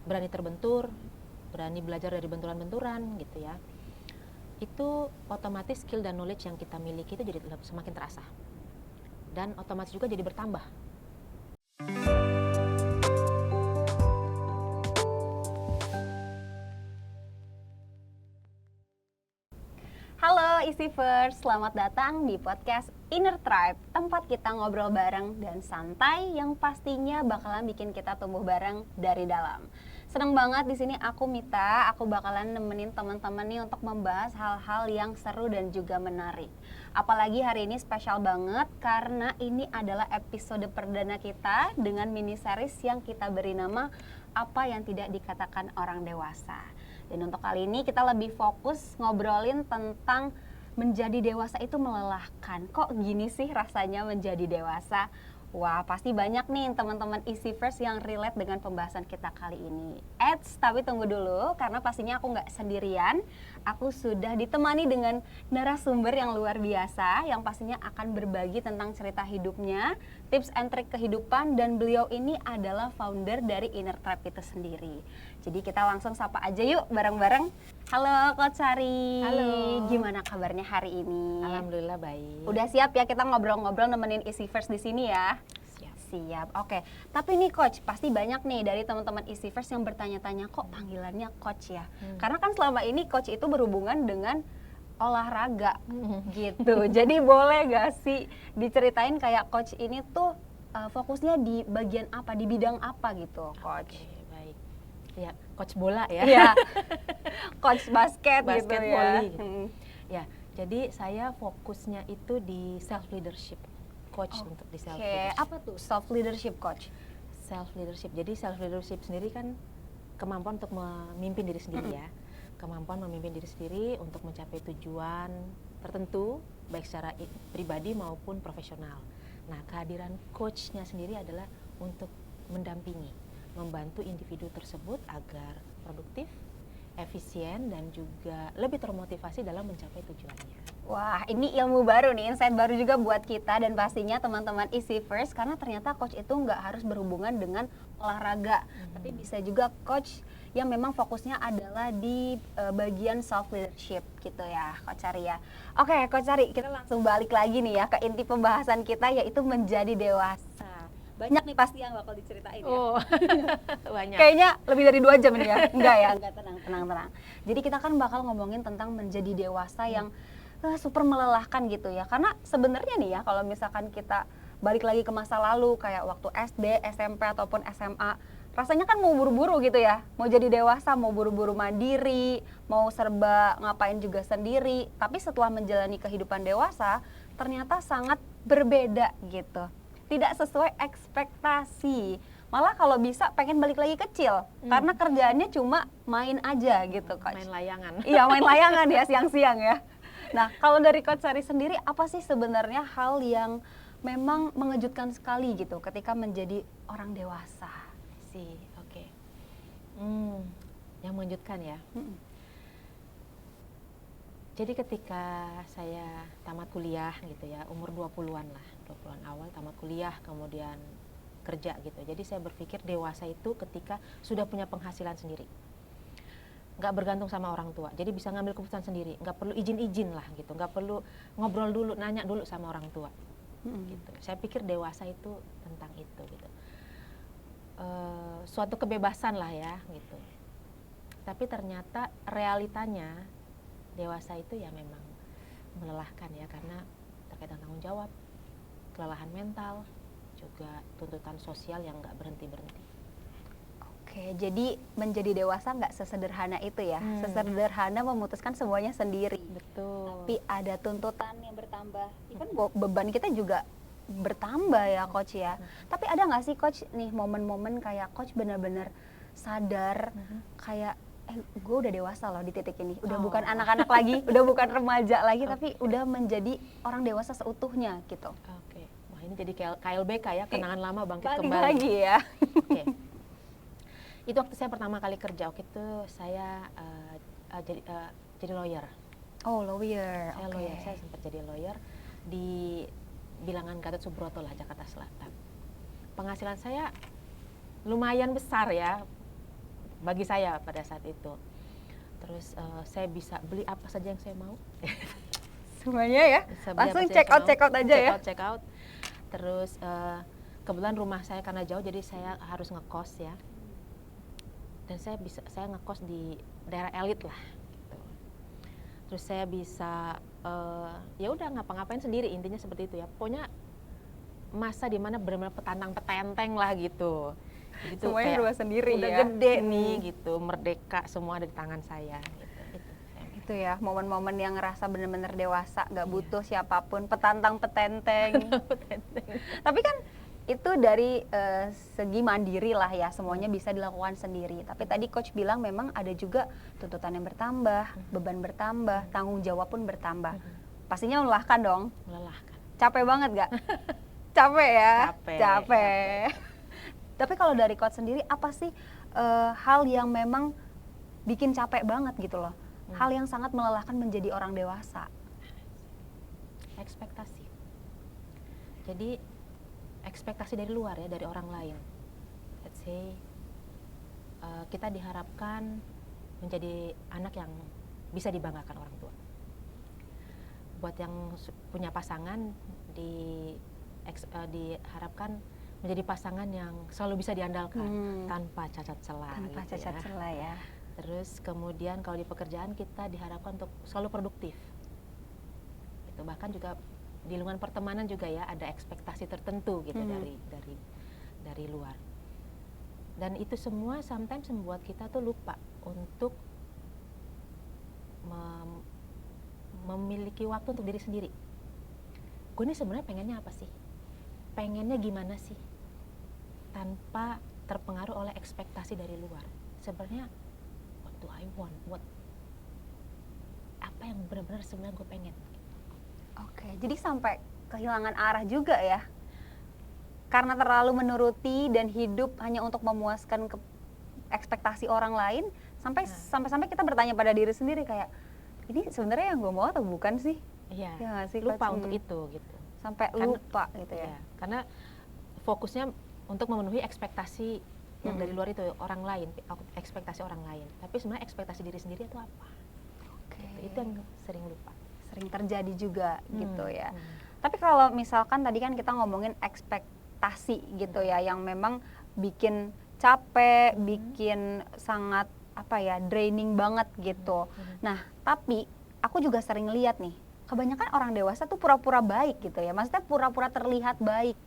berani terbentur, berani belajar dari benturan-benturan gitu ya, itu otomatis skill dan knowledge yang kita miliki itu jadi semakin terasa dan otomatis juga jadi bertambah. Halo Easy-verse, selamat datang di podcast Inner Tribe, tempat kita ngobrol bareng dan santai yang pastinya bakalan bikin kita tumbuh bareng dari dalam. Seneng banget di sini aku Mita, aku bakalan nemenin teman-teman nih untuk membahas hal-hal yang seru dan juga menarik. Apalagi hari ini spesial banget karena ini adalah episode perdana kita dengan mini series yang kita beri nama Apa Yang Tidak Dikatakan Orang Dewasa. Dan untuk kali ini kita lebih fokus ngobrolin tentang menjadi dewasa itu melelahkan. Kok gini sih rasanya menjadi dewasa? Wah, pasti banyak nih teman-teman Easy-verse yang relate dengan pembahasan kita kali ini. Tapi tunggu dulu, karena pastinya aku nggak sendirian. Aku sudah ditemani dengan narasumber yang luar biasa, yang pastinya akan berbagi tentang cerita hidupnya, tips and trik kehidupan, dan beliau ini adalah founder dari Inner Tribe itu sendiri. Jadi kita langsung sapa aja yuk bareng-bareng. Halo Coach Sari. Halo. Gimana kabarnya hari ini? Alhamdulillah baik. Udah siap ya kita ngobrol-ngobrol nemenin Easy-verse di sini ya? Siap. Oke. Tapi nih Coach, pasti banyak nih dari teman-teman Easy-verse yang bertanya-tanya kok panggilannya Coach ya? Karena kan selama ini Coach itu berhubungan dengan olahraga gitu. Jadi boleh gak sih diceritain kayak Coach ini tuh fokusnya di bagian apa, di bidang apa gitu Coach? Oke, baik. Ya, coach bola ya. Iya. Coach basket gitu Basket ya. volley gitu. Ya, jadi saya fokusnya itu di self leadership. Coach untuk di self Oke, leadership. apa tuh self leadership Coach? Self leadership. Jadi self leadership sendiri kan kemampuan untuk memimpin diri sendiri ya. Kemampuan memimpin diri sendiri untuk mencapai tujuan tertentu baik secara pribadi maupun profesional. Nah, kehadiran coachnya sendiri adalah untuk mendampingi, membantu individu tersebut agar produktif, efisien, dan juga lebih termotivasi dalam mencapai tujuannya. Wah, ini ilmu baru nih, insight baru juga buat kita dan pastinya teman-teman Easy-verse, karena ternyata coach itu nggak harus berhubungan dengan olahraga, tapi bisa juga coach yang memang fokusnya adalah di bagian self leadership gitu ya, Coach Sari ya. Oke, Coach Sari, kita langsung balik lagi nih ya ke inti pembahasan kita, yaitu menjadi dewasa. Banyak nih pasti yang bakal diceritain ya. Oh, banyak. Kayaknya lebih dari 2 jam ini ya. Enggak ya, enggak, tenang. Jadi kita kan bakal ngomongin tentang menjadi dewasa yang super melelahkan gitu ya. Karena sebenarnya nih ya, kalau misalkan kita balik lagi ke masa lalu kayak waktu SD, SMP ataupun SMA, rasanya kan mau buru-buru gitu ya. Mau jadi dewasa, mau buru-buru mandiri, mau serba ngapain juga sendiri. Tapi setelah menjalani kehidupan dewasa, ternyata sangat berbeda gitu. Tidak sesuai ekspektasi. Malah kalau bisa pengen balik lagi kecil, karena kerjaannya cuma main aja gitu Coach. Main layangan. Iya, main layangan ya siang-siang ya. Nah, kalau dari Coach Sari sendiri, apa sih sebenarnya hal yang memang mengejutkan sekali gitu ketika menjadi orang dewasa? Oke. Yang mengejutkan ya. Jadi ketika saya tamat kuliah gitu ya, umur 20-an lah, 20-an awal tamat kuliah, kemudian kerja gitu. Jadi saya berpikir dewasa itu ketika sudah punya penghasilan sendiri. Nggak bergantung sama orang tua, jadi bisa ngambil keputusan sendiri, nggak perlu izin-izin lah gitu, nggak perlu ngobrol dulu, nanya dulu sama orang tua. Gitu. Saya pikir dewasa itu tentang itu gitu. Suatu kebebasan lah ya gitu. Tapi ternyata realitanya dewasa itu ya memang melelahkan ya, karena terkait dengan tanggung jawab, kelelahan mental, juga tuntutan sosial yang nggak berhenti-berhenti. Oke, jadi menjadi dewasa nggak sesederhana itu ya, sesederhana memutuskan semuanya sendiri. Betul. Tapi ada tuntutan yang bertambah, kan beban kita juga bertambah ya Coach ya. Tapi ada nggak sih Coach nih momen-momen kayak Coach benar-benar sadar kayak gue udah dewasa loh di titik ini, udah bukan anak-anak lagi, udah bukan remaja lagi, tapi udah menjadi orang dewasa seutuhnya gitu. Oke. Wah, ini jadi KLBK ya, kenangan lama bangkit Balik kembali. lagi ya. Oke. Itu waktu saya pertama kali kerja, waktu itu saya jadi lawyer. Oh, lawyer. Saya lawyer, saya sempat jadi lawyer di bilangan Gatot Subroto lah, Jakarta Selatan. Penghasilan saya lumayan besar ya, bagi saya pada saat itu. Terus saya bisa beli apa saja yang saya mau. Semuanya ya. Bisa beli Langsung apa saja yang saya check mau. out aja ya. Check out. Terus kebetulan rumah saya karena jauh, jadi saya harus ngekos ya. Dan saya ngekos di daerah elit lah. Gitu. Terus saya bisa ya udah ngapa-ngapain sendiri, intinya seperti itu ya. Pokoknya masa dimana benar-benar petantang-petenteng lah gitu. Jadi tuh Semuanya kayak berubah sendiri udah ya. gede nih gitu, merdeka, semua ada di tangan saya gitu. Itu ya, momen-momen yang ngerasa bener-bener dewasa, gak Iya. butuh siapapun, petantang-petenteng. Tapi kan itu dari segi mandiri lah ya, semuanya bisa dilakukan sendiri. Tapi tadi coach bilang memang ada juga tuntutan yang bertambah, beban bertambah, tanggung jawab pun bertambah. Pastinya melelahkan dong. Melelahkan. Capek banget gak? Capek ya? Capek. Tapi kalau dari coach sendiri, apa sih hal yang memang bikin capek banget gitu loh? Hal yang sangat melelahkan menjadi orang dewasa. Ekspektasi. Jadi ekspektasi dari luar ya, dari orang lain. Let's say kita diharapkan menjadi anak yang bisa dibanggakan orang tua. Buat yang punya pasangan diharapkan menjadi pasangan yang selalu bisa diandalkan tanpa cacat celah. Tanpa gitu cacat ya. celah ya. Terus kemudian kalau di pekerjaan kita diharapkan untuk selalu produktif. Itu bahkan juga di lingkungan pertemanan juga ya ada ekspektasi tertentu gitu dari luar. Dan itu semua sometimes membuat kita tuh lupa untuk memiliki waktu untuk diri sendiri. Gue ini sebenarnya pengennya apa sih? Pengennya gimana sih? Tanpa terpengaruh oleh ekspektasi dari luar. Sebenarnya what do I want? Apa yang benar-benar sebenarnya gue pengen? Oke, jadi sampai kehilangan arah juga ya? Karena terlalu menuruti dan hidup hanya untuk memuaskan ekspektasi orang lain, sampai kita bertanya pada diri sendiri kayak, ini sebenarnya yang gue mau atau bukan sih? Iya, Ya nggak sih, lupa Coach? untuk itu gitu. Sampai lupa gitu ya. Iya, karena fokusnya untuk memenuhi ekspektasi yang dari luar itu orang lain, ekspektasi orang lain. Tapi sebenarnya ekspektasi diri sendiri itu apa? Oke. Gitu. Itu yang sering lupa. Sering terjadi juga gitu ya. Tapi kalau misalkan tadi kan kita ngomongin ekspektasi gitu ya, yang memang bikin capek, bikin sangat draining banget gitu. Nah, tapi aku juga sering lihat nih, kebanyakan orang dewasa tuh pura-pura baik gitu ya. Maksudnya pura-pura terlihat baik.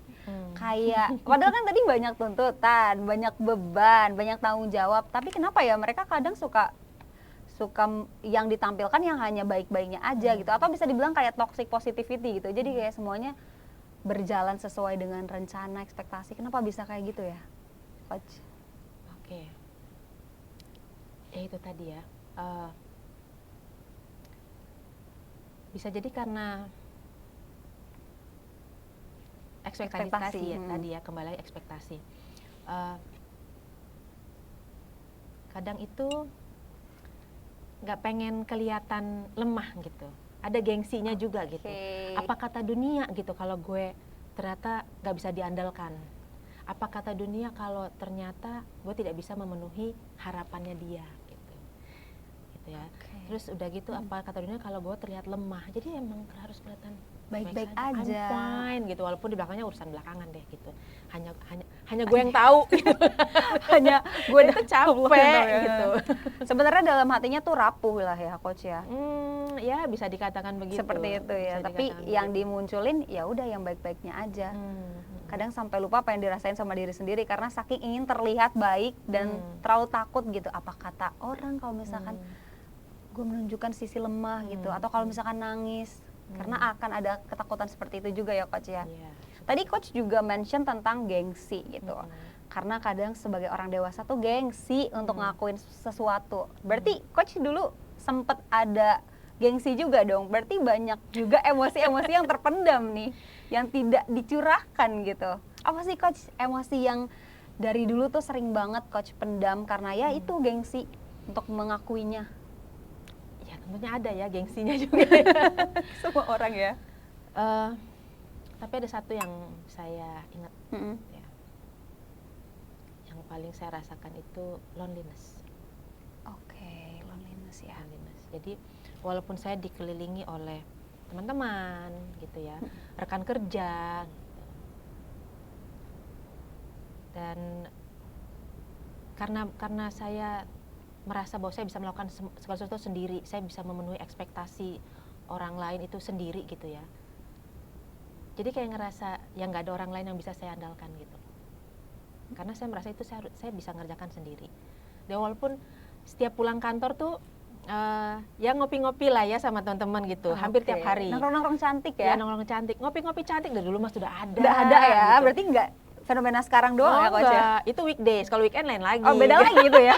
Kayak, padahal kan tadi banyak tuntutan, banyak beban, banyak tanggung jawab. Tapi kenapa ya mereka kadang suka yang ditampilkan yang hanya baik-baiknya aja gitu, atau bisa dibilang kayak toxic positivity gitu. Jadi kayak semuanya berjalan sesuai dengan rencana, ekspektasi. Kenapa bisa kayak gitu ya, Coach? Oke. Ya itu tadi ya. Bisa jadi karena ekspektasi ya tadi ya, kembali lagi ekspektasi. Kadang itu nggak pengen kelihatan lemah gitu, ada gengsinya juga gitu. Apa kata dunia gitu kalau gue ternyata nggak bisa diandalkan? Apa kata dunia kalau ternyata gue tidak bisa memenuhi harapannya dia gitu ya. Terus udah gitu apa kata dunia kalau gue terlihat lemah? Jadi emang harus kelihatan baik-baik I'm aja. fine gitu, walaupun di belakangnya urusan belakangan deh gitu. Hanya gue yang tahu. Hanya gue itu capek gitu. Sebenarnya dalam hatinya tuh rapuh lah ya, Coach ya. Ya bisa dikatakan begitu. Seperti itu ya. Tapi yang dimunculin ya udah yang baik-baiknya aja. Kadang sampai lupa apa yang dirasain sama diri sendiri karena saking ingin terlihat baik dan terlalu takut gitu. Apa kata orang kalau misalkan gue menunjukkan sisi lemah gitu, atau kalau misalkan nangis. Karena akan ada ketakutan seperti itu juga ya, Coach ya. Tadi Coach juga mention tentang gengsi gitu. Karena kadang sebagai orang dewasa tuh gengsi untuk ngakuin sesuatu. Berarti Coach dulu sempet ada gengsi juga dong. Berarti banyak juga emosi-emosi yang terpendam nih, yang tidak dicurahkan gitu. Apa sih Coach emosi yang dari dulu tuh sering banget Coach pendam karena ya itu gengsi untuk mengakuinya? Tentunya ada ya gengsinya juga ya. Semua orang ya. Tapi ada satu yang saya ingat ya. Yang paling saya rasakan itu loneliness. Oke, loneliness ya. Loneliness. Jadi walaupun saya dikelilingi oleh teman-teman gitu ya, rekan kerja gitu. Dan karena saya merasa bahwa saya bisa melakukan segala sesuatu sendiri, saya bisa memenuhi ekspektasi orang lain itu sendiri gitu ya. Jadi kayak ngerasa yang nggak ada orang lain yang bisa saya andalkan gitu. Karena saya merasa itu saya bisa ngerjakan sendiri. Dan walaupun setiap pulang kantor tuh ya ngopi-ngopi lah ya sama teman-teman gitu, hampir tiap hari. Nongkrong-nongkrong cantik ya? Ya nongkrong cantik, ngopi-ngopi cantik dari dulu mas sudah ada. Udah ada ya, gitu. berarti nggak fenomena sekarang doang ya Coach ya? Enggak, itu weekdays, kalau weekend lain lagi. Oh beda lagi gitu ya?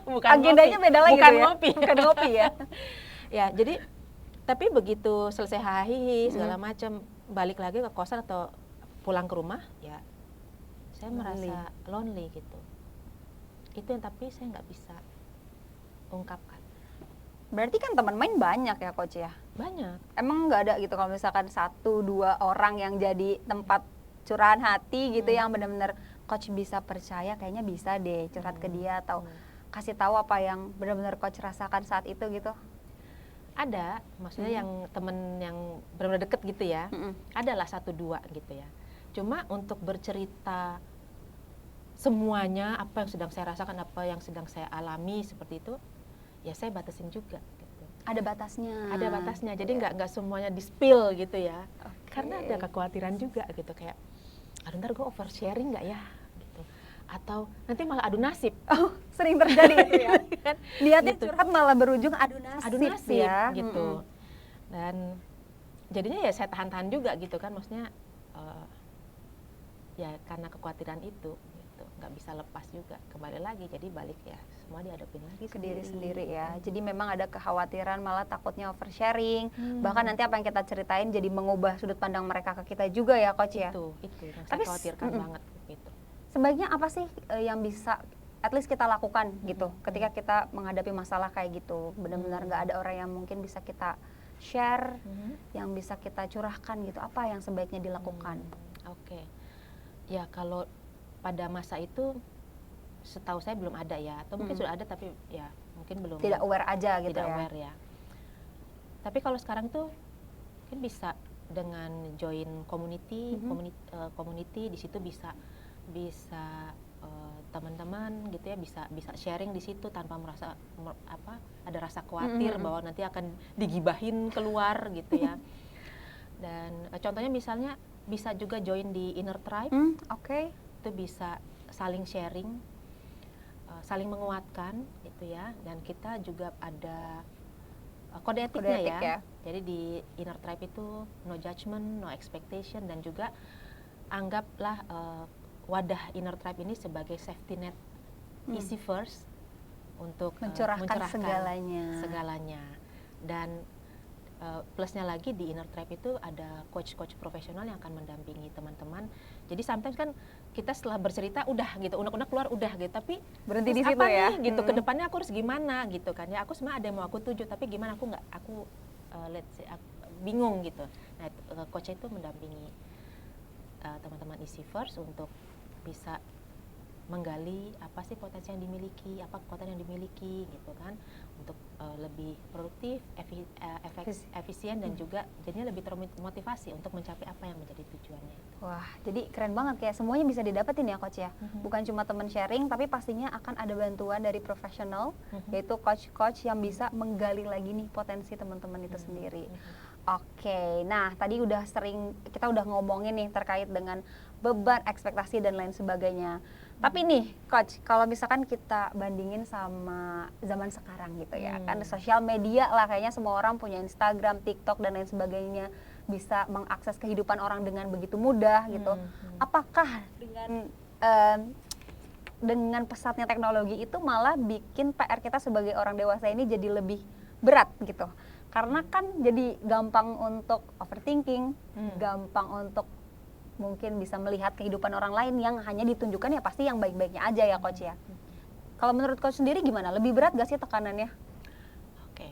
Bukan agendanya ngopi. beda lagi Bukan gitu ya? ngopi. Bukan ngopi ya? Ya jadi, tapi begitu selesai hahihi segala macam, balik lagi ke kosan atau pulang ke rumah, ya saya merasa lonely gitu. Itu yang tapi saya nggak bisa ungkapkan. Berarti kan teman main banyak ya Coach ya? Banyak. Emang nggak ada gitu kalau misalkan 1-2 orang yang jadi tempat curahan hati gitu yang benar-benar Coach bisa percaya, kayaknya bisa deh curhat ke dia atau kasih tahu apa yang benar-benar Coach rasakan saat itu gitu? Ada, maksudnya yang temen yang benar-benar deket gitu ya, adalah 1-2 gitu ya. Cuma untuk bercerita semuanya, apa yang sedang saya rasakan, apa yang sedang saya alami seperti itu, ya saya batasin juga gitu. Ada batasnya. Ada batasnya, jadi nggak semuanya di-spill gitu ya. Karena ada kekhawatiran juga gitu, kayak aduh ntar gue oversharing nggak ya gitu. Atau nanti malah adu nasib. Oh, sering terjadi itu ya. Niatnya Gitu. curhat malah berujung adu nasib ya. Gitu. Dan jadinya ya saya tahan-tahan juga gitu kan, maksudnya ya karena kekhawatiran itu gitu, nggak bisa lepas juga, kembali lagi jadi balik ya semua dihadapin lagi ke diri sendiri ya. Jadi memang ada kekhawatiran malah takutnya oversharing, bahkan nanti apa yang kita ceritain jadi mengubah sudut pandang mereka ke kita juga ya Coach ya. Itu yang Tapi saya khawatirkan banget gitu. Sebaiknya apa sih yang bisa at least kita lakukan gitu ketika kita menghadapi masalah kayak gitu, benar-benar nggak ada orang yang mungkin bisa kita share, yang bisa kita curahkan gitu, apa yang sebaiknya dilakukan? Oke. Ya kalau pada masa itu setahu saya belum ada ya, atau mungkin sudah ada tapi ya mungkin belum. Tidak aware aja gitu tidak ya. aware ya. Tapi kalau sekarang tuh mungkin bisa dengan join community, community di situ bisa teman-teman gitu ya bisa sharing di situ tanpa merasa ada rasa khawatir bahwa nanti akan digibahin keluar gitu ya. Dan contohnya misalnya bisa juga join di Inner Tribe. Oke. Itu bisa saling sharing, saling menguatkan gitu ya. Dan kita juga ada kode etiknya ya. Jadi di Inner Tribe itu no judgment, no expectation, dan juga anggaplah wadah Inner Tribe ini sebagai safety net, easy first untuk mencurahkan segalanya. Dan plusnya lagi di Inner Tribe itu ada coach-coach profesional yang akan mendampingi teman-teman. Jadi sometimes kan kita setelah bercerita udah gitu, unek-unek keluar udah gitu, tapi berhenti di situ apa ya nih, gitu kedepannya aku harus gimana gitu kan ya. Aku sebenarnya ada yang mau aku tuju, tapi gimana aku bingung gitu. Nah coach itu mendampingi teman-teman Easy First untuk bisa menggali apa sih potensi yang dimiliki, apa kekuatan yang dimiliki gitu kan, untuk lebih produktif, efisien dan juga jadinya lebih termotivasi untuk mencapai apa yang menjadi tujuannya itu. Wah, jadi keren banget kayak semuanya bisa didapetin ya Coach ya. Bukan cuma teman sharing, tapi pastinya akan ada bantuan dari profesional, yaitu coach-coach yang bisa menggali lagi nih potensi teman-teman itu sendiri. Oke, nah tadi kita udah ngomongin nih terkait dengan beban, ekspektasi dan lain sebagainya. Tapi nih Coach, kalau misalkan kita bandingin sama zaman sekarang gitu ya, kan sosial media lah kayaknya semua orang punya Instagram, TikTok dan lain sebagainya, bisa mengakses kehidupan orang dengan begitu mudah gitu. Apakah dengan pesatnya teknologi itu malah bikin PR kita sebagai orang dewasa ini jadi lebih berat gitu? Karena kan jadi gampang untuk overthinking, gampang untuk mungkin bisa melihat kehidupan orang lain yang hanya ditunjukkan ya pasti yang baik-baiknya aja ya Coach ya. Kalau menurut Coach sendiri gimana? Lebih berat gak sih tekanannya? Oke,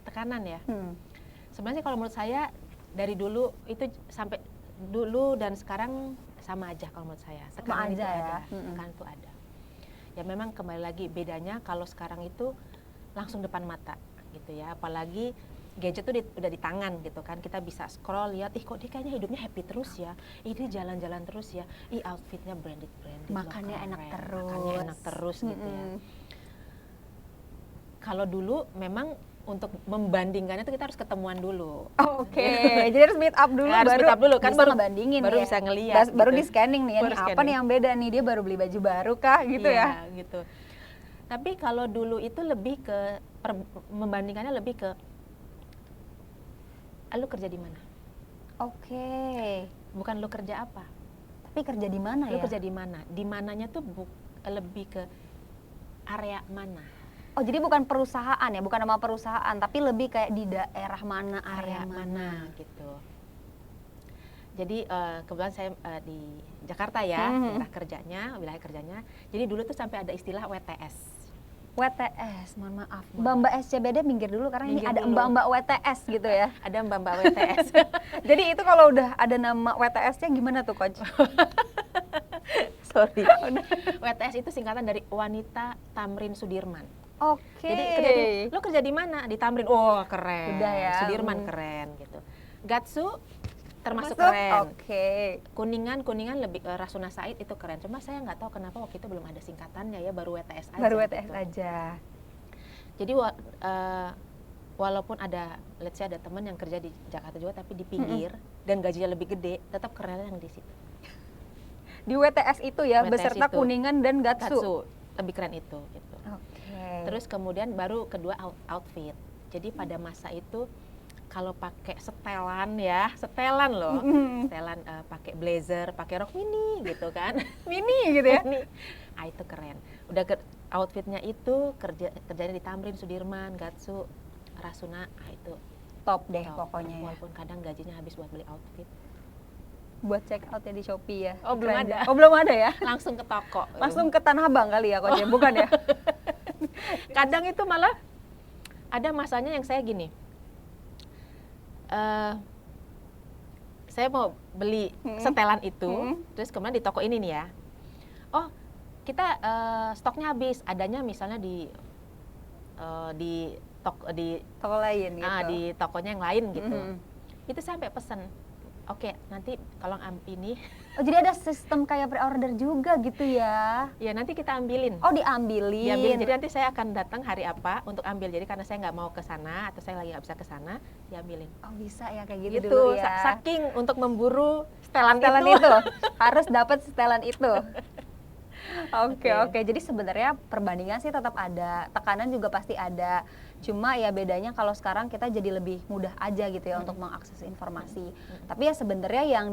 tekanan ya. Sebenarnya kalau menurut saya dari dulu itu sampai dulu dan sekarang sama aja kalau menurut saya. Tekanan itu ada. Tekanan itu ada. Ya memang kembali lagi bedanya kalau sekarang itu langsung depan mata gitu ya, apalagi gadget tuh udah di tangan gitu kan, kita bisa scroll lihat, ih kok dia kayaknya hidupnya happy terus ya, ih dia jalan-jalan terus ya, ih outfitnya branded Makannya enak terus. makannya enak terus gitu ya. Kalau dulu memang untuk membandingkannya itu kita harus ketemuan dulu. Oke, jadi harus meet up dulu, Harus baru meet up dulu, kan bisa baru- ngebandingin baru ya. bisa ngeliat Baru gitu. di scanning nih, Baru ini apa scanning. nih yang beda nih, dia baru beli baju baru kah gitu ya. Iya, gitu. Tapi kalau dulu itu lebih ke membandingkannya lebih ke lu kerja di mana? Oke, Bukan lu kerja apa. tapi kerja di mana Lu ya? kerja di mana? Di mananya tuh lebih ke area mana? Oh, jadi bukan perusahaan ya, bukan nama perusahaan, tapi lebih kayak di daerah mana, Area mana gitu. Jadi kebetulan saya di Jakarta ya, daerah kerjanya, wilayah kerjanya. Jadi dulu tuh sampai ada istilah WTS. WTS, mohon maaf. Mbak-mbak SCBD minggir dulu karena ini Minggir ada dulu. mbak-mbak WTS gitu ya. Ada mbak-mbak WTS. Jadi itu kalau udah ada nama WTS-nya gimana tuh, Coach? Sorry. WTS itu singkatan dari Wanita Tamrin Sudirman. Oke. Jadi lu kerja di mana? Di Tamrin. Oh, keren. Udah ya. Sudirman keren gitu. Gatsu termasuk Masuk? keren. Oke. Kuningan lebih Rasuna Said itu keren. Cuma saya nggak tahu kenapa waktu itu belum ada singkatannya ya, baru WTS aja. Baru WTS gitu. aja. Jadi walaupun ada, let's say ada teman yang kerja di Jakarta juga tapi di pinggir dan gajinya lebih gede, tetap keren yang di situ. Di WTS itu ya, WTS beserta itu. Kuningan dan Gatsu. Gatsu lebih keren itu gitu. Oke. Terus kemudian baru kedua outfit. Jadi pada masa itu kalau pakai setelan ya, setelan loh, setelan pakai blazer, pakai rok mini gitu kan, Mini gitu ya. mini, itu keren. Udah outfitnya itu kerjanya di Tamrin, Sudirman, Gatsu, Rasuna, itu Top deh top. pokoknya ya. Walaupun kadang gajinya habis buat beli outfit, Buat check out ya di Shopee ya. Oh, belum Belanja. ada. Oh, belum ada ya. langsung ke toko. Langsung ke Tanah Abang kali ya, Coach ya? Bukan ya? Kadang itu malah ada masanya yang saya gini, saya mau beli setelan itu, terus kemudian di toko ini nih ya, oh kita stoknya habis, adanya misalnya di Toko lain gitu. di tokonya yang lain gitu. Mhm. Itu saya sampai pesen, oke nanti tolong ini, Oh, jadi ada sistem kayak pre-order juga gitu ya. ya nanti kita ambilin. Oh, diambilin. Diambilin. Jadi nanti saya akan datang hari apa untuk ambil. Jadi karena saya nggak mau ke sana atau saya lagi nggak bisa ke sana, diambilin. Oh, bisa ya kayak gitu Gitu, dulu ya. saking untuk memburu setelan Setelan itu. itu harus dapat setelan itu. Oke, Oke. oke. Jadi sebenarnya perbandingan sih tetap ada, tekanan juga pasti ada. Cuma ya bedanya kalau sekarang kita jadi lebih mudah aja gitu ya untuk mengakses informasi. Tapi ya sebenarnya yang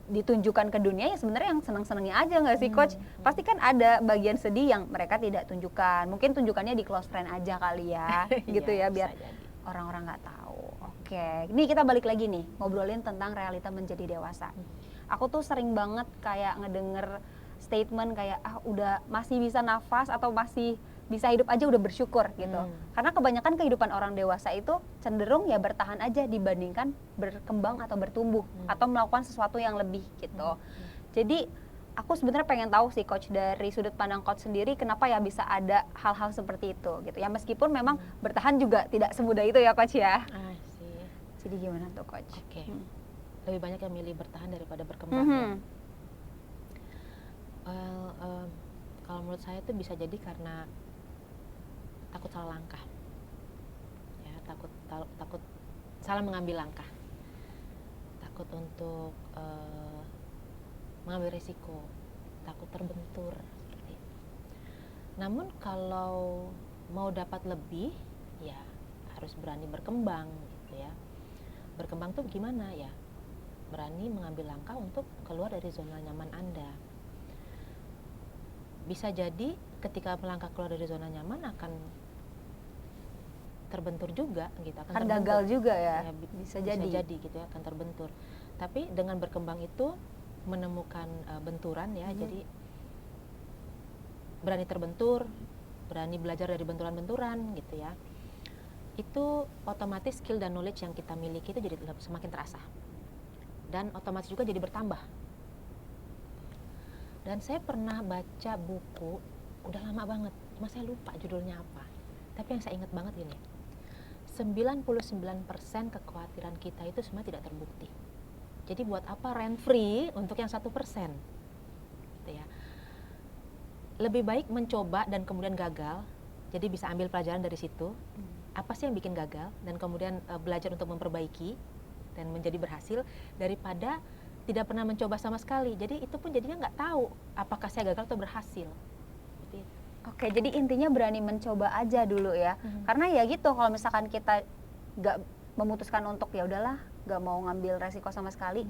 ditunjukkan ke dunia ya sebenarnya yang senang-senangnya aja nggak sih, Coach? Pasti kan ada bagian sedih yang mereka tidak tunjukkan. Mungkin tunjukannya di close friend aja kali ya, gitu Iya, ya biar bisa jadi. orang-orang nggak tahu. Oke, ini kita balik lagi nih ngobrolin tentang realita menjadi dewasa. Aku tuh sering banget kayak ngedenger statement kayak udah masih bisa nafas atau masih bisa hidup aja udah bersyukur gitu. Karena kebanyakan kehidupan orang dewasa itu cenderung ya bertahan aja dibandingkan berkembang atau bertumbuh atau melakukan sesuatu yang lebih gitu. Jadi aku sebenarnya pengen tahu sih, Coach, dari sudut pandang Coach sendiri kenapa ya bisa ada hal-hal seperti itu gitu. Ya meskipun memang bertahan juga tidak semudah itu ya, Coach ya. Ah, sih. Jadi gimana tuh, Coach? Oke. Lebih banyak yang milih bertahan daripada berkembang. Ya. Well, kalau menurut saya itu bisa jadi karena takut salah langkah, ya takut salah mengambil langkah, takut untuk mengambil risiko, takut terbentur seperti itu. Namun kalau mau dapat lebih, ya harus berani berkembang gitu ya. Berkembang tuh gimana ya? Berani mengambil langkah untuk keluar dari zona nyaman Anda. Bisa jadi ketika melangkah keluar dari zona nyaman akan terbentur juga gitu, akan gagal juga ya, bisa jadi gitu ya, akan terbentur. Tapi dengan berkembang itu menemukan benturan ya, jadi berani terbentur, berani belajar dari benturan-benturan gitu ya. Itu otomatis skill dan knowledge yang kita miliki itu jadi semakin terasa. Dan otomatis juga jadi bertambah. Dan saya pernah baca buku udah lama banget, cuma saya lupa judulnya apa. Tapi yang saya ingat banget gini, 99% kekhawatiran kita itu semua tidak terbukti. Jadi buat apa rent free untuk yang 1%? Gitu ya. Lebih baik mencoba dan kemudian gagal, jadi bisa ambil pelajaran dari situ. Apa sih yang bikin gagal dan kemudian belajar untuk memperbaiki dan menjadi berhasil, daripada tidak pernah mencoba sama sekali. Jadi itu pun jadinya nggak tahu apakah saya gagal atau berhasil. Seperti itu. Oke, jadi intinya berani mencoba aja dulu ya. Karena ya gitu, kalau misalkan kita nggak memutuskan untuk ya udahlah, nggak mau ngambil resiko sama sekali,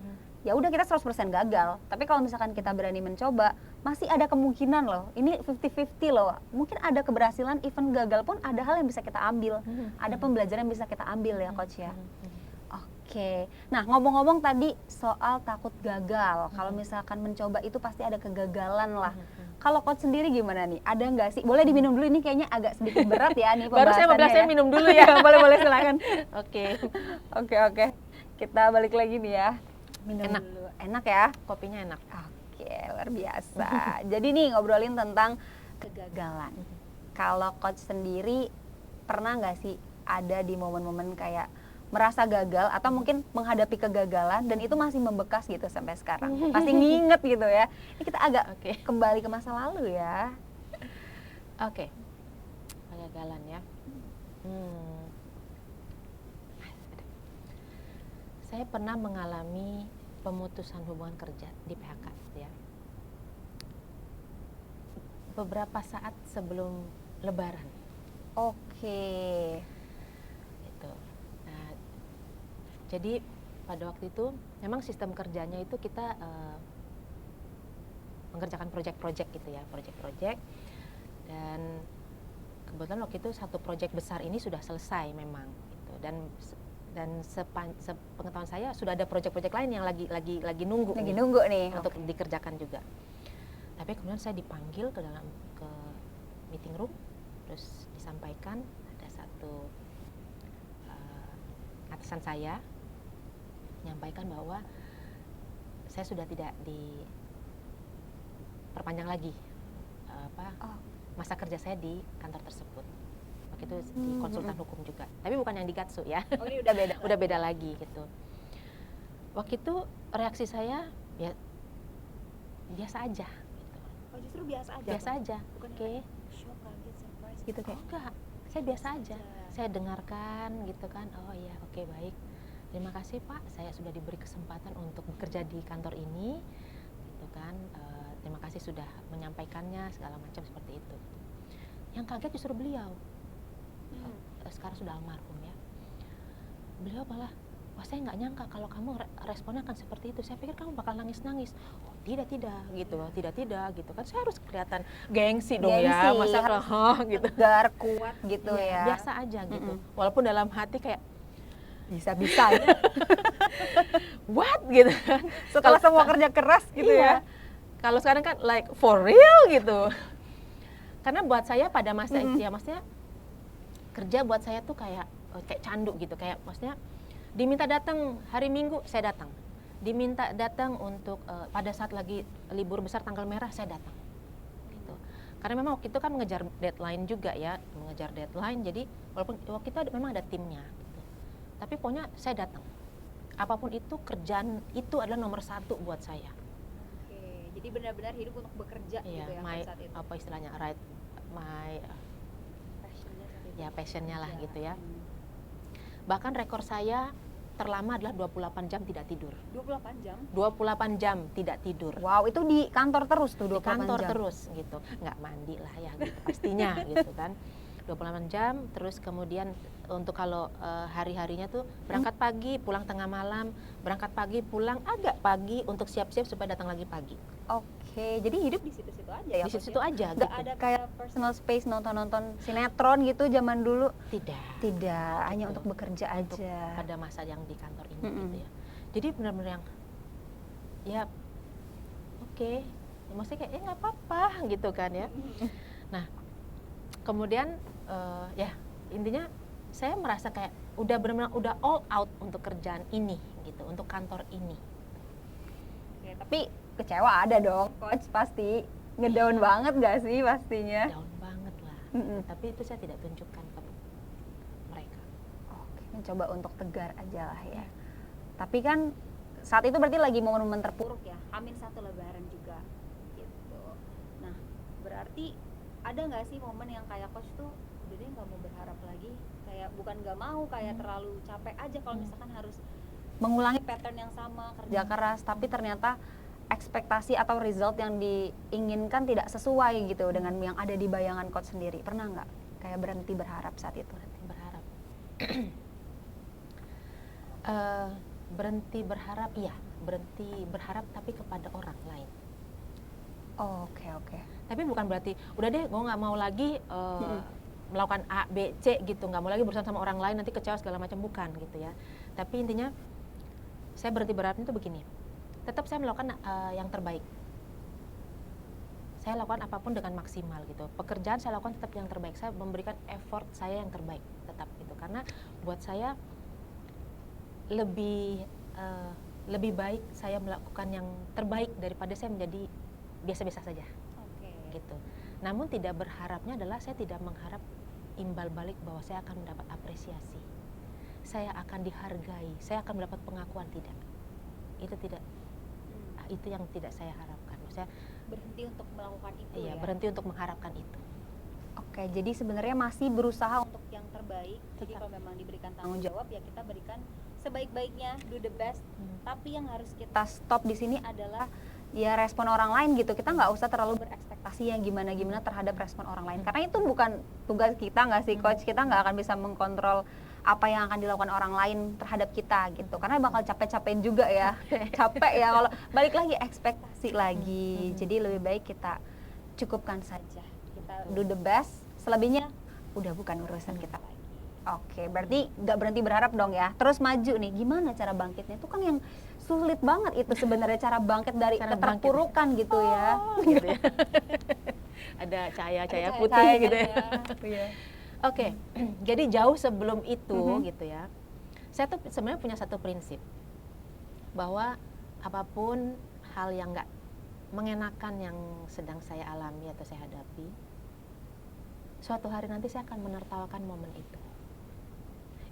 ya udah kita 100% gagal. Tapi kalau misalkan kita berani mencoba, masih ada kemungkinan loh. Ini 50-50 loh. Mungkin ada keberhasilan, even gagal pun ada hal yang bisa kita ambil. Ada pembelajaran yang bisa kita ambil ya, Coach ya. Oke. Nah, ngomong-ngomong tadi soal takut gagal. Kalau misalkan mencoba itu pasti ada kegagalan lah. Kalau Coach sendiri gimana nih? Ada nggak sih? Boleh diminum dulu, ini kayaknya agak sedikit berat ya nih Baru saya mau bilang, saya minum dulu ya. Boleh silakan. Oke. Oke. Kita balik lagi nih ya. Minum Enak. dulu. Enak ya? Kopinya enak. Oke, luar biasa. Jadi nih ngobrolin tentang kegagalan. Kalau Coach sendiri pernah nggak sih ada di momen-momen kayak merasa gagal atau mungkin menghadapi kegagalan dan itu masih membekas gitu sampai sekarang? Pasti nginget gitu ya. Ini kita agak kembali ke masa lalu ya. Oke. Kegagalan ya. Saya pernah mengalami pemutusan hubungan kerja di PHK ya. Beberapa saat sebelum Lebaran. Oke. Gitu. Nah, jadi pada waktu itu memang sistem kerjanya itu kita mengerjakan proyek-proyek gitu ya, proyek-proyek. Dan kebetulan waktu itu satu proyek besar ini sudah selesai memang gitu. Dan sepengetahuan saya sudah ada proyek-proyek lain yang lagi nunggu nih untuk dikerjakan juga. Tapi kemudian saya dipanggil ke meeting room, terus disampaikan ada satu atasan saya menyampaikan bahwa saya sudah tidak diperpanjang lagi masa kerja saya di kantor tersebut. Waktu itu di konsultan hukum juga, tapi bukan yang di Gatsu ya. Oh, ini udah beda. Udah beda lagi gitu. Waktu itu reaksi saya ya biasa aja gitu. Oh, justru biasa aja. Biasa aja. Oke. Shock, kaget, surprise gitu kayak. Oh, enggak. Saya biasa aja. Saya dengarkan gitu kan. Oh iya, oke, baik. Terima kasih Pak, saya sudah diberi kesempatan untuk bekerja di kantor ini gitu kan. Terima kasih sudah menyampaikannya segala macam seperti itu. Yang kaget justru beliau. Sekarang sudah almarhum ya. Beliau malah, wah saya nggak nyangka kalau kamu responnya akan seperti itu. Saya pikir kamu bakal nangis-nangis. Oh tidak gitu, tidak gitu kan. Saya harus kelihatan gengsi dong ya, masa gitu. Tegar, kuat gitu ya. Biasa aja gitu. Walaupun dalam hati kayak bisa-bisanya. What gitu kan. Setelah semua kerja keras gitu ya. Kalau sekarang kan like for real gitu. Karena buat saya pada masa itu ya, maksudnya kerja buat saya tuh kayak candu gitu, kayak maksudnya diminta datang hari Minggu saya datang, diminta datang untuk pada saat lagi libur besar tanggal merah saya datang gitu. Karena memang waktu itu kan mengejar deadline juga ya, mengejar deadline, jadi walaupun waktu itu memang ada timnya gitu. Tapi pokoknya saya datang, apapun itu kerjaan itu adalah nomor satu buat saya. Oke, jadi benar-benar hidup untuk bekerja gitu ya saat itu. Apa istilahnya, passionnya lah gitu ya. Bahkan rekor saya terlama adalah 28 jam tidak tidur. 28 jam? 28 jam tidak tidur. Wow, itu di kantor terus tuh 28 jam? Di kantor terus gitu, nggak mandi lah ya gitu pastinya gitu kan. 28 jam, terus kemudian untuk kalau hari-harinya tuh berangkat pagi, pulang tengah malam, berangkat pagi, pulang agak pagi untuk siap-siap supaya datang lagi pagi. Oke, jadi hidup di situ-situ aja ya? Di situ aja gitu. Gak ada kayak personal space, nonton-nonton sinetron gitu zaman dulu? Tidak, hanya untuk bekerja untuk aja. Pada masa yang di kantor ini gitu ya. Jadi benar-benar yang ya oke. Maksudnya kayak nggak apa-apa gitu kan ya. Nah, kemudian ya intinya saya merasa kayak udah benar-benar udah all out untuk kerjaan ini gitu, untuk kantor ini. Oke, tapi kecewa ada dong, Coach pasti. Ngedown banget gak sih pastinya? Down banget lah. Tapi itu saya tidak tunjukkan ke mereka. Oke, mencoba untuk tegar aja lah ya. Tapi kan saat itu berarti lagi momen-momen terpuruk ya, Hamin 1 Lebaran juga gitu. Nah, berarti ada nggak sih momen yang kayak coach tuh udah deh nggak mau berharap lagi, kayak bukan nggak mau, kayak terlalu capek aja kalau misalkan harus mengulangi pattern yang sama, kerja keras, tapi ternyata ekspektasi atau result yang diinginkan tidak sesuai gitu dengan yang ada di bayangan coach sendiri. Pernah nggak kayak berhenti berharap saat itu? Berharap. Berhenti berharap, iya, berhenti berharap tapi kepada orang lain. Oke. Tapi bukan berarti udah deh gue nggak mau lagi melakukan A, B, C gitu, nggak mau lagi berurusan sama orang lain nanti kecewa segala macam, bukan gitu ya. Tapi intinya saya berhenti berharapnya itu begini, tetap saya melakukan yang terbaik. Saya lakukan apapun dengan maksimal gitu. Pekerjaan saya lakukan tetap yang terbaik. Saya memberikan effort saya yang terbaik tetap gitu. Karena buat saya lebih baik saya melakukan yang terbaik daripada saya menjadi biasa-biasa saja. Gitu. Namun tidak berharapnya adalah saya tidak mengharap imbal balik bahwa saya akan mendapat apresiasi, saya akan dihargai, saya akan mendapat pengakuan, tidak. Itu tidak. Itu yang tidak saya harapkan. Saya berhenti untuk melakukan itu. Iya, berhenti untuk mengharapkan itu. Oke, jadi sebenarnya masih berusaha untuk yang terbaik. Jadi kalau memang diberikan tanggung jawab ya kita berikan sebaik-baiknya, do the best. Tapi yang harus kita stop di sini adalah ya respon orang lain gitu. Kita nggak usah terlalu berekspektasi yang gimana-gimana terhadap respon orang lain. Karena itu bukan tugas kita nggak sih coach. Kita nggak akan bisa mengkontrol apa yang akan dilakukan orang lain terhadap kita gitu. Karena bakal capek-capekin juga ya. Capek ya kalau balik lagi ekspektasi lagi. Jadi lebih baik kita cukupkan saja. Kita do the best. Selebihnya udah bukan urusan kita lagi. Oke, berarti nggak berhenti berharap dong ya. Terus maju nih, gimana cara bangkitnya? Itu kan yang sulit banget itu sebenarnya, cara bangkit dari keterpurukan gitu ya. Gitu ya. Ada cahaya-cahaya putih gitu ya. Oke, jadi jauh sebelum itu gitu ya. Saya tuh sebenarnya punya satu prinsip bahwa apapun hal yang nggak mengenakan yang sedang saya alami atau saya hadapi, suatu hari nanti saya akan menertawakan momen itu.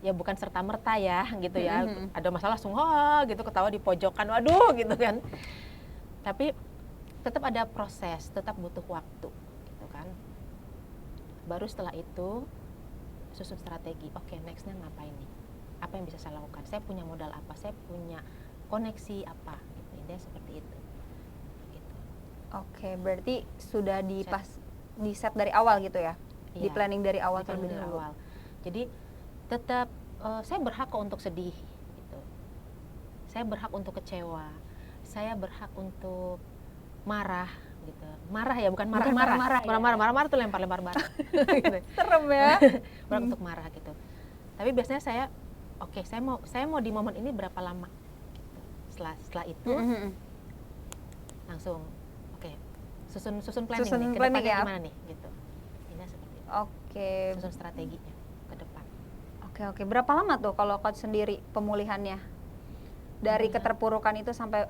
Ya bukan serta-merta ya gitu ya, ada masalah langsung gitu ketawa di pojokan, waduh gitu kan. Tapi tetap ada proses, tetap butuh waktu gitu kan. Baru setelah itu susun strategi, oke, nextnya ngapain nih, apa yang bisa saya lakukan, saya punya modal apa, saya punya koneksi apa gitu. Intinya seperti itu gitu. Oke, berarti sudah di set dari awal gitu ya. Di Iya, planning dari awal terlebih dahulu. Jadi tetap saya berhak kok untuk sedih gitu. Saya berhak untuk kecewa. Saya berhak untuk marah gitu. Marah ya, bukan marah-marah. Marah-marah tuh lempar-lempar barang. Gitu. Serem ya. Berhak untuk marah gitu. Tapi biasanya saya saya mau di momen ini berapa lama gitu. Setelah itu langsung susun planning nih, ke depannya ya. gimana nih gitu. Ini seperti itu. Oke. Susun strateginya ke depan. Oke. Berapa lama tuh kalau coach sendiri pemulihannya? Dari keterpurukan itu sampai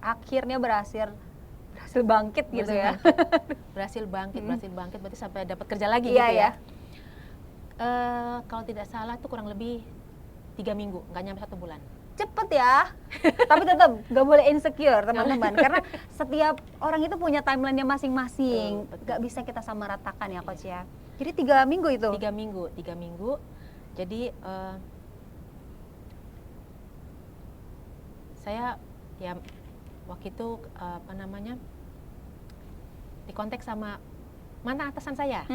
akhirnya berhasil bangkit gitu ya. Berhasil bangkit berarti sampai dapat kerja lagi Iya, gitu ya. Kalau tidak salah itu kurang lebih 3 minggu, nggak nyampe 1 bulan. Cepet ya. Tapi tetap gak boleh insecure teman-teman, karena setiap orang itu punya timelinenya masing-masing. Gak bisa kita samaratakan ya coach ya. Jadi 3 minggu itu? 3 minggu. Jadi saya ya waktu itu dikontak sama mantan atasan saya.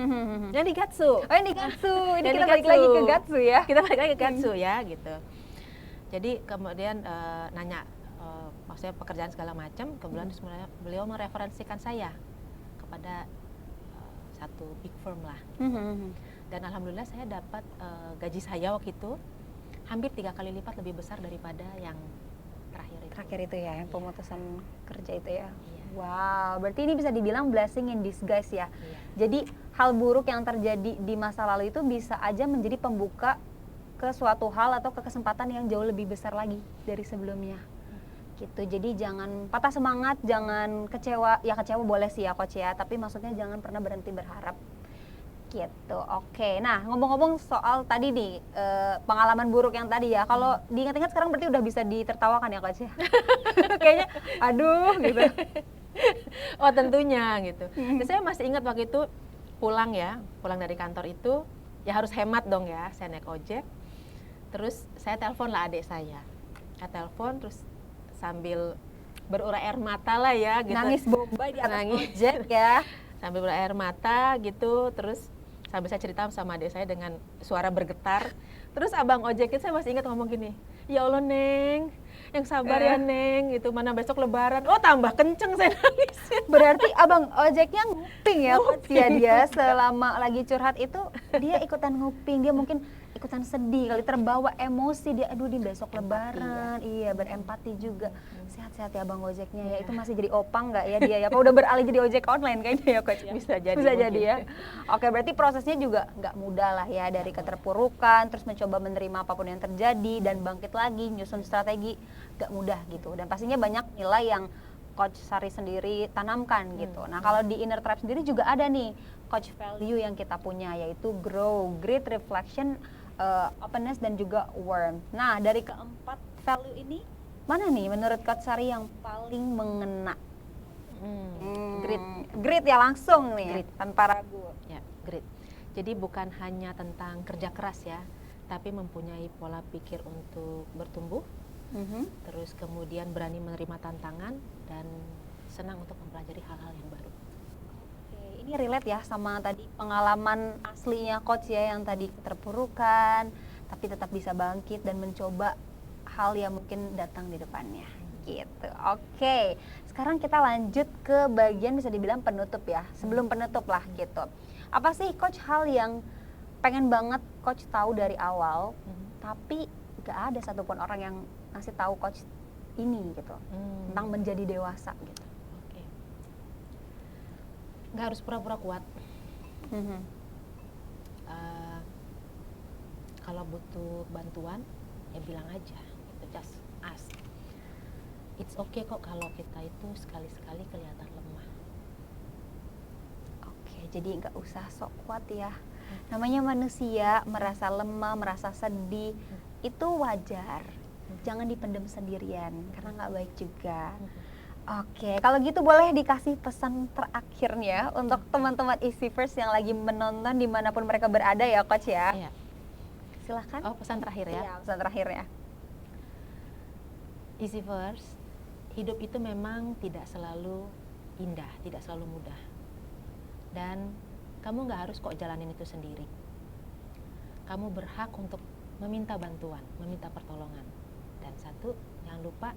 Yang di Gatsu. Oh, yang di Gatsu. Ini kita balik lagi ke Gatsu ya. Kita balik lagi ke Gatsu ya gitu. Jadi kemudian nanya maksudnya pekerjaan segala macam, kemudian beliau mereferensikan saya kepada satu big firm lah. Dan alhamdulillah saya dapat gaji saya waktu itu hampir 3 kali lipat lebih besar daripada yang terakhir itu ya, yang pemutusan kerja itu ya. Iya. Wow, berarti ini bisa dibilang blessing in disguise ya. Iya. Jadi hal buruk yang terjadi di masa lalu itu bisa aja menjadi pembuka ke suatu hal atau ke kesempatan yang jauh lebih besar lagi dari sebelumnya. Gitu. Jadi jangan patah semangat, jangan kecewa. Ya kecewa boleh sih ya coach ya, tapi maksudnya jangan pernah berhenti berharap. Gitu. Oke. Nah, ngomong-ngomong soal tadi nih pengalaman buruk yang tadi ya. Kalau diingat-ingat sekarang berarti udah bisa ditertawakan ya coach ya. Kayaknya aduh gitu. Oh tentunya gitu. Dan saya masih ingat waktu itu pulang dari kantor itu ya harus hemat dong ya. Saya naik ojek, terus saya telepon lah adik saya. Saya telepon terus sambil berurai air mata lah ya gitu. Nangis bombay di atas Nangis. ojek ya. Sambil berurai air mata gitu, terus sambil saya cerita sama adik saya dengan suara bergetar. Terus abang ojek itu saya masih ingat ngomong gini, ya Allah Neng, yang sabar ya Neng, itu mana besok lebaran. Oh tambah kenceng saya nangis. Berarti abang ojeknya nguping ya coach ya, dia selama lagi curhat itu dia ikutan nguping, dia mungkin ikutan sedih kali, terbawa emosi dia, aduh di besok lebaran, iya berempati juga. Sehat-sehat ya abang ojeknya ya, itu masih jadi opang nggak ya dia ya? Apa udah beralih jadi ojek online kayaknya ya coach ya? Bisa jadi Bisa mungkin. jadi ya. Oke, berarti prosesnya juga nggak mudah lah ya, dari keterpurukan, terus mencoba menerima apapun yang terjadi dan bangkit lagi, nyusun strategi, nggak mudah gitu. Dan pastinya banyak nilai yang Coach Sari sendiri tanamkan gitu. Nah kalau di Inner Tribe sendiri juga ada nih coach value yang kita punya, yaitu grow, grit, reflection, openness dan juga warmth. Nah dari keempat value ini mana nih menurut Coach Sari yang paling mengena? Grit. Grit ya langsung nih, Grit. tanpa ragu. Ya, grit. Jadi bukan hanya tentang kerja keras ya, tapi mempunyai pola pikir untuk bertumbuh, terus kemudian berani menerima tantangan dan senang untuk mempelajari hal-hal yang baru. Oke, ini relate ya sama tadi pengalaman aslinya coach ya, yang tadi keterpurukan tapi tetap bisa bangkit dan mencoba hal yang mungkin datang di depannya gitu. Oke, sekarang kita lanjut ke bagian bisa dibilang penutup ya. Sebelum penutup lah gitu. Apa sih coach hal yang pengen banget coach tahu dari awal tapi gak ada satupun orang yang ngasih tahu coach ini gitu tentang menjadi dewasa gitu. Oke. Nggak harus pura-pura kuat. Kalau butuh bantuan ya bilang aja gitu, just ask. It's okay kok kalau kita itu sekali-sekali kelihatan lemah. Oke, jadi nggak usah sok kuat ya. Namanya manusia merasa lemah, merasa sedih, itu wajar. Jangan dipendam sendirian karena nggak baik juga. Oke, kalau gitu boleh dikasih pesan terakhirnya untuk teman-teman Easyverse yang lagi menonton dimanapun mereka berada ya coach ya. Iya. Silahkan. Oh pesan terakhir ya. Iya, pesan terakhirnya. Easyverse, hidup itu memang tidak selalu indah, tidak selalu mudah. Dan kamu nggak harus kok jalanin itu sendiri. Kamu berhak untuk meminta bantuan, meminta pertolongan. Dan satu, jangan lupa,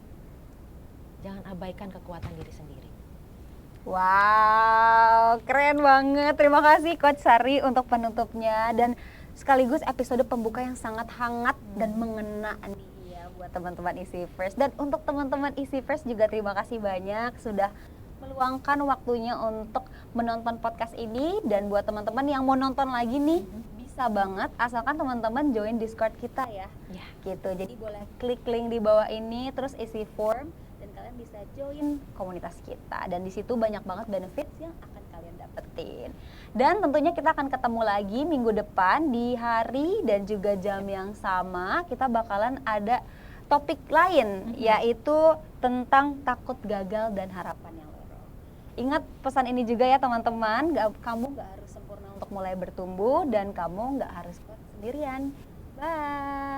jangan abaikan kekuatan diri sendiri. Wow, keren banget. Terima kasih Coach Sari untuk penutupnya dan sekaligus episode pembuka yang sangat hangat dan mengena nih ya buat teman-teman Easyverse. Dan untuk teman-teman Easyverse juga terima kasih banyak sudah meluangkan waktunya untuk menonton podcast ini. Dan buat teman-teman yang mau nonton lagi nih, bisa banget asalkan teman-teman join Discord kita ya. Ya. Gitu. Jadi boleh klik link di bawah ini terus isi form dan kalian bisa join komunitas kita. Dan di situ banyak banget benefits yang akan kalian dapetin. Dan tentunya kita akan ketemu lagi minggu depan di hari dan juga jam yang sama. Kita bakalan ada topik lain yaitu tentang takut gagal dan harapan yang loro. Ingat pesan ini juga ya teman-teman, kamu gak harus sempurna untuk mulai bertumbuh dan kamu gak harus kuat sendirian. Bye.